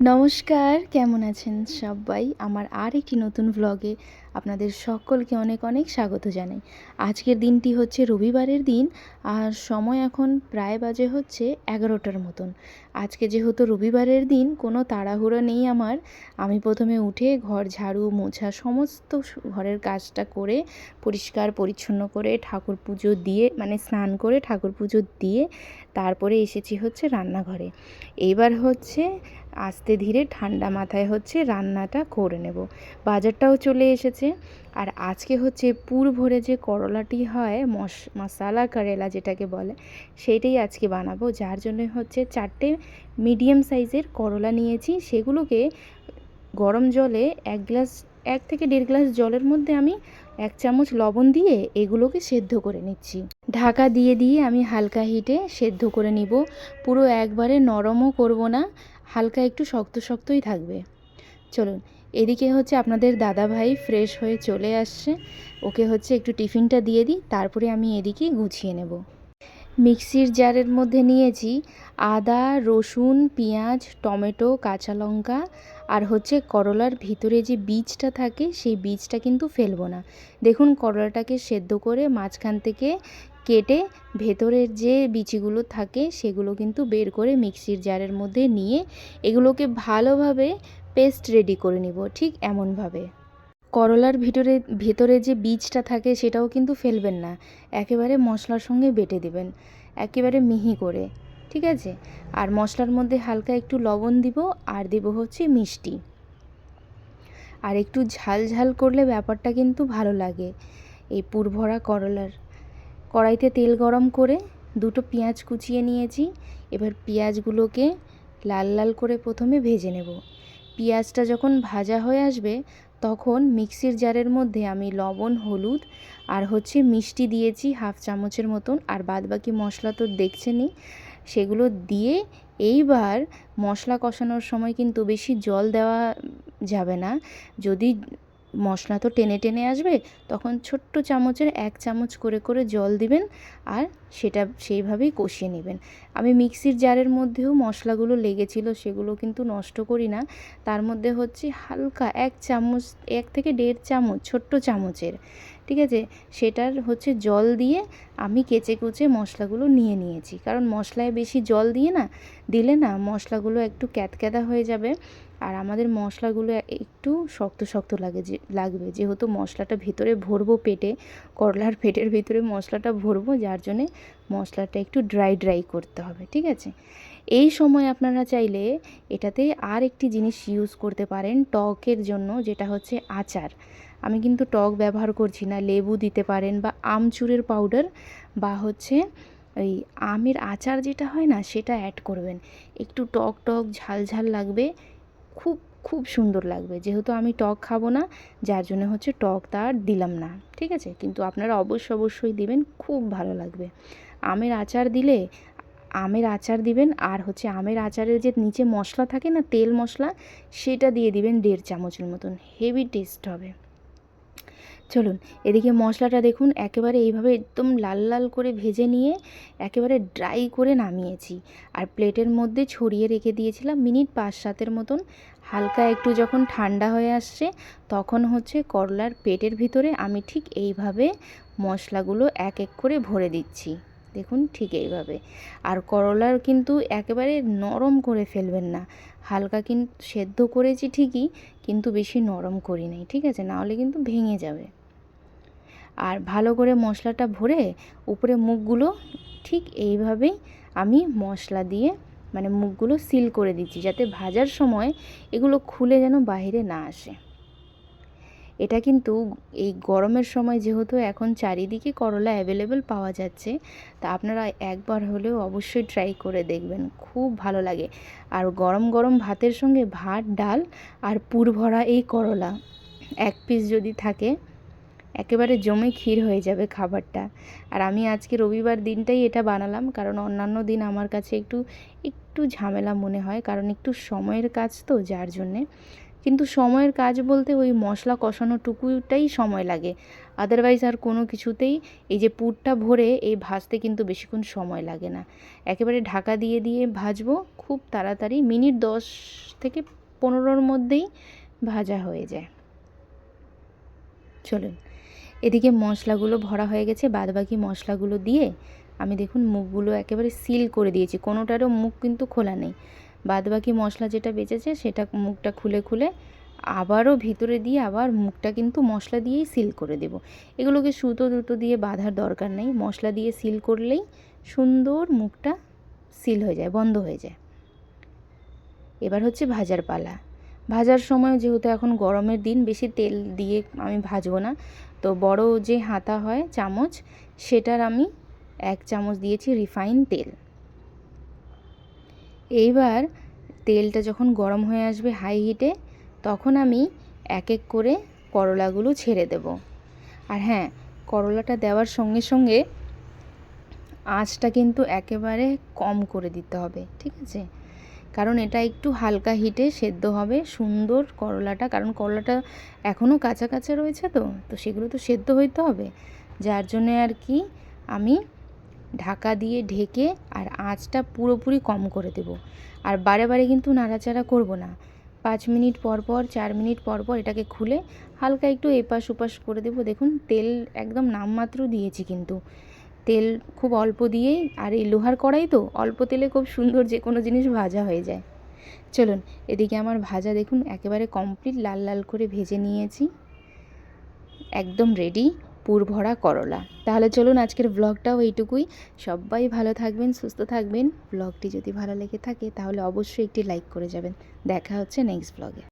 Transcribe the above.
নমস্কার, কেমন আছেন সবাই? আমার আর একটি নতুন ভ্লগে আপনাদের সকলকে অনেক অনেক স্বাগত জানাই। আজকের দিনটি হচ্ছে রবিবারের দিন, আর সময় এখন প্রায় বাজে হচ্ছে 11টার মতন। আজকে যেহেতু রবিবারের দিন, কোনো তাড়াহুড়ো নেই আমার। আমি প্রথমে উঠে ঘর ঝাড়ু মোছা সমস্ত ঘরের কাজটা করে পরিষ্কার পরিচ্ছন্ন করে ঠাকুর পুজো দিয়ে, মানে স্নান করে ঠাকুর পুজো দিয়ে তারপরে এসেছি হচ্ছে রান্নাঘরে। এইবার হচ্ছে আস্তে ধীরে ঠান্ডা মাথায় হচ্ছে রান্নাটা করে নেব। বাজারটাও চলে এসেছে। আর আজকে হচ্ছে পুর ভরে যে করলাটি হয়, মশালা করেলা যেটাকে বলে, সেইটাই আজকে বানাবো। যার জন্য হচ্ছে 4টে মিডিয়াম সাইজের করলা নিয়েছি। সেগুলোকে গরম জলে 1 থেকে 1.5 গ্লাস জলের মধ্যে আমি 1 চামচ লবণ দিয়ে এগুলোকে সেদ্ধ করে নিচ্ছি। ঢাকা দিয়ে দিয়ে আমি হালকা হিটে সেদ্ধ করে নিব। পুরো একবারে নরমও করব না, হালকা একটু শক্ত শক্তই থাকবে। চলুন, এদিকে হচ্ছে আপনাদের দাদা ভাই ফ্রেশ হয়ে চলে আসছে। ওকে হচ্ছে একটু টিফিনটা দিয়ে দিই, তারপরে আমি এদিকে গুছিয়ে নেব। মিক্সির জারের মধ্যে নিয়েছি আদা, রসুন, পেঁয়াজ, টমেটো, কাঁচা লঙ্কা, আর হচ্ছে করলার ভিতরে যে বীজটা থাকে সেই বীজটা কিন্তু ফেলবো না। দেখুন, করলাটাকে সেদ্ধ করে মাঝখান থেকে কেটে ভেতরের যে বিচিগুলো থাকে সেগুলো কিন্তু বের করে মিক্সির জারের মধ্যে নিয়ে এগুলোকে ভালোভাবে পেস্ট রেডি করে নিব, ঠিক এমনভাবে। করলার ভেতরে যে বীজটা থাকে সেটাও কিন্তু ফেলবেন না, একেবারে মশলার সঙ্গে বেটে দিবেন, একেবারে মিহি করে, ঠিক আছে? আর মশলার মধ্যে হালকা একটু লবণ দিব, আর দিব হচ্ছে মিষ্টি। আর একটু ঝাল ঝাল করলে ব্যাপারটা কিন্তু ভালো লাগে এই পুরভরা করলার। কড়াইতে তেল গরম করে 2টো পেঁয়াজ কুচিয়ে নিয়েছি। এবার পেঁয়াজগুলোকে লাল লাল করে প্রথমে ভেজে নেব। পেঁয়াজটা যখন ভাজা হয়ে আসবে তখন মিক্সির জারের মধ্যে আমি লবণ, হলুদ আর হচ্ছে মিষ্টি দিয়েছি 1/2 চামচের মতন, আর বাদবাকি মশলা তো দেখছেনই, সেগুলো দিয়ে এইবার মশলা কষানোর সময় কিন্তু বেশি জল দেওয়া যাবে না। যদি মশলা তো টেনে টেনে আসবে, তখন ছোট্ট চামচের 1 চামচ করে করে জল দিবেন, আর সেটা সেইভাবেই কষিয়ে নেবেন। আমি মিক্সির জারের মধ্যেও মশলাগুলো লেগেছিল, সেগুলো কিন্তু নষ্ট করি না। তার মধ্যে হচ্ছে হালকা 1 চামচ, 1 থেকে 1.5 চামচ ছোট্ট চামচের, ঠিক আছে, সেটার হচ্ছে জল দিয়ে আমি কেচে কুচে মশলাগুলো নিয়ে নিয়েছি। কারণ মশলায় বেশি জল দিলে না মশলাগুলো একটু ক্যাতক্যাতা হয়ে যাবে, আর আমাদের মশলাগুলো একটু শক্ত শক্ত লাগবে, যেহেতু মশলাটা ভেতরে ভরবো পেটে, করলার পেটের ভিতরে মশলাটা ভরবো, যার জন্যে মশলাটা একটু ড্রাই করতে হবে, ঠিক আছে? এই সময় আপনারা চাইলে এটাতে আর একটি জিনিস ইউজ করতে পারেন টকের জন্য, যেটা হচ্ছে আচার। আমি কিন্তু টক ব্যবহার করছি না, লেবু দিতে পারেন, বা আমচুরের পাউডার, বা হচ্ছে ওই আমের আচার যেটা হয় না, সেটা অ্যাড করবেন। একটু টক টক ঝাল ঝাল লাগবে, খুব খুব সুন্দর লাগবে। যেহেতু আমি টক খাবো না, যার জন্য হচ্ছে টকটা আর দিলাম না, ঠিক আছে? কিন্তু আপনারা অবশ্যই দিবেন, খুব ভালো লাগবে। আমের আচার দিলে আমের আচার দিবেন, আর হচ্ছে আমের আচারের যে নিচে মশলা থাকে না, তেল মশলা, সেটা দিয়ে দিবেন 1.5 চামচের মতন, হেভি টেস্ট হবে। চলুন, এদিকে মশলাটা দেখুন একেবারে এইভাবে একদম লাল লাল করে ভেজে নিয়ে একেবারে ড্রাই করে নামিয়েছি, আর প্লেটের মধ্যে ছড়িয়ে রেখে দিয়েছিলাম মিনিট 5-7 মতন। হালকা একটু যখন ঠান্ডা হয়ে আসছে তখন হচ্ছে করলার পেটের ভিতরে আমি ঠিক এইভাবে মশলাগুলো এক এক করে ভরে দিচ্ছি। দেখুন, ঠিক এইভাবে। আর করলার কিন্তু একেবারে নরম করে ফেলবেন না, হালকা কিন্তু সেদ্ধ করেছি ঠিকই, কিন্তু বেশি নরম করি নাই, ঠিক আছে? নাহলে কিন্তু ভেঙে যাবে। আর ভালো করে মশলাটা ভরে উপরে মুখগুলো ঠিক এইভাবেই আমি মশলা দিয়ে, মানে মুখগুলো সিল করে দিচ্ছি, যাতে ভাজার সময় এগুলো খুলে যেন বাইরে না আসে। এটা কিন্তু এই গরমের সময়, যেহেতু এখন চারিদিকে করলা অ্যাভেলেবেল পাওয়া যাচ্ছে, তা আপনারা একবার হলেও অবশ্যই ট্রাই করে দেখবেন, খুব ভালো লাগে। আর গরম গরম ভাতের সঙ্গে ভাত, ডাল আর পুর ভরা এই করলা 1 পিস যদি থাকে, একেবারে জমে ক্ষীর হয়ে যাবে খাবারটা। আর আমি আজকে রবিবার দিনটাই এটা বানালাম, কারণ অন্যান্য দিন আমার কাছে একটু একটু ঝামেলা মনে হয়, কারণ একটু সময়ের কাজ তো, যার জন্যে। কিন্তু সময়ের কাজ বলতে ওই মশলা কষানোটুকুটাই সময় লাগে, আদারওয়াইজ আর কোনো কিছুতেই এই যে পুরটা ভরে এই ভাজতে কিন্তু বেশিক্ষণ সময় লাগে না। একেবারে ঢাকা দিয়ে দিয়ে ভাজবো, খুব তাড়াতাড়ি মিনিট 10 থেকে 15-র মধ্যেই ভাজা হয়ে যায়। চলুন, এদিকে মশলাগুলো ভরা হয়ে গেছে, বাদবাকি মশলাগুলো দিয়ে আমি দেখুন মুখগুলো একেবারে সিল করে দিয়েছি, কোনোটারও মুখ কিন্তু খোলা নেই। বাদবাকি মশলা যেটা বেঁচেছে সেটা মুখটা খুলে খুলে আবারও ভিতরে দিয়ে আবার মুখটা কিন্তু মশলা দিয়েই সিল করে দেব। এগুলোকে সুতো দুটো দিয়ে বাঁধার দরকার নেই, মশলা দিয়ে সিল করলেই সুন্দর মুখটা সিল হয়ে যায়, বন্ধ হয়ে যায়। এবার হচ্ছে ভাজার পালা। ভাজার সময় যেহেতু এখন গরমের দিন, বেশি তেল দিয়ে আমি ভাজবো না, তো বড় যে হাতা হয় চামচ, সেটার আমি 1 চামচ দিয়েছি রিফাইন তেল। এইবার তেলটা যখন গরম হয়ে আসবে হাই হিটে, তখন আমি এক এক করে করলাগুলো ছেড়ে দেব। আর হ্যাঁ, করলাটা দেওয়ার সঙ্গে সঙ্গে আঁচটা কিন্তু একেবারে কম করে দিতে হবে, ঠিক আছে? কারণ এটা একটু হালকা হিটে সেদ্ধ হবে সুন্দর করলাটা, কারণ করলাটা এখনও কাঁচা কাঁচা রয়েছে, তো সেগুলো তো সেদ্ধ হইতে হবে। যার জন্য আর কি আমি ঢাকা দিয়ে ঢেকে আর আঁচটা পুরোপুরি কম করে দেব। আর বারে বারে কিন্তু নাড়াচাড়া করব না, 5 মিনিট পর পর 4 মিনিট পর পর এটাকে খুলে হালকা একটু এপাশ ওপাশ করে দেব। দেখুন তেল একদম নামমাত্র দিয়েছি, কিন্তু তেল খুব অল্প দিয়েই, আর এই লোহার কড়াই তো অল্প তেলে খুব সুন্দর যে কোনো জিনিস ভাজা হয়ে যায়। চলুন, এদিকে আমার ভাজা দেখুন একেবারে কমপ্লিট, লাল লাল করে ভেজে নিয়েছি, একদম রেডি পুর ভরা করলা। তাহলে চলুন, আজকের ব্লগটাও এইটুকুই। সবাই ভালো থাকবেন, সুস্থ থাকবেন। ব্লগটি যদি ভালো লেগে থাকে তাহলে অবশ্যই একটি লাইক করে যাবেন। দেখা হচ্ছে নেক্সট ব্লগে।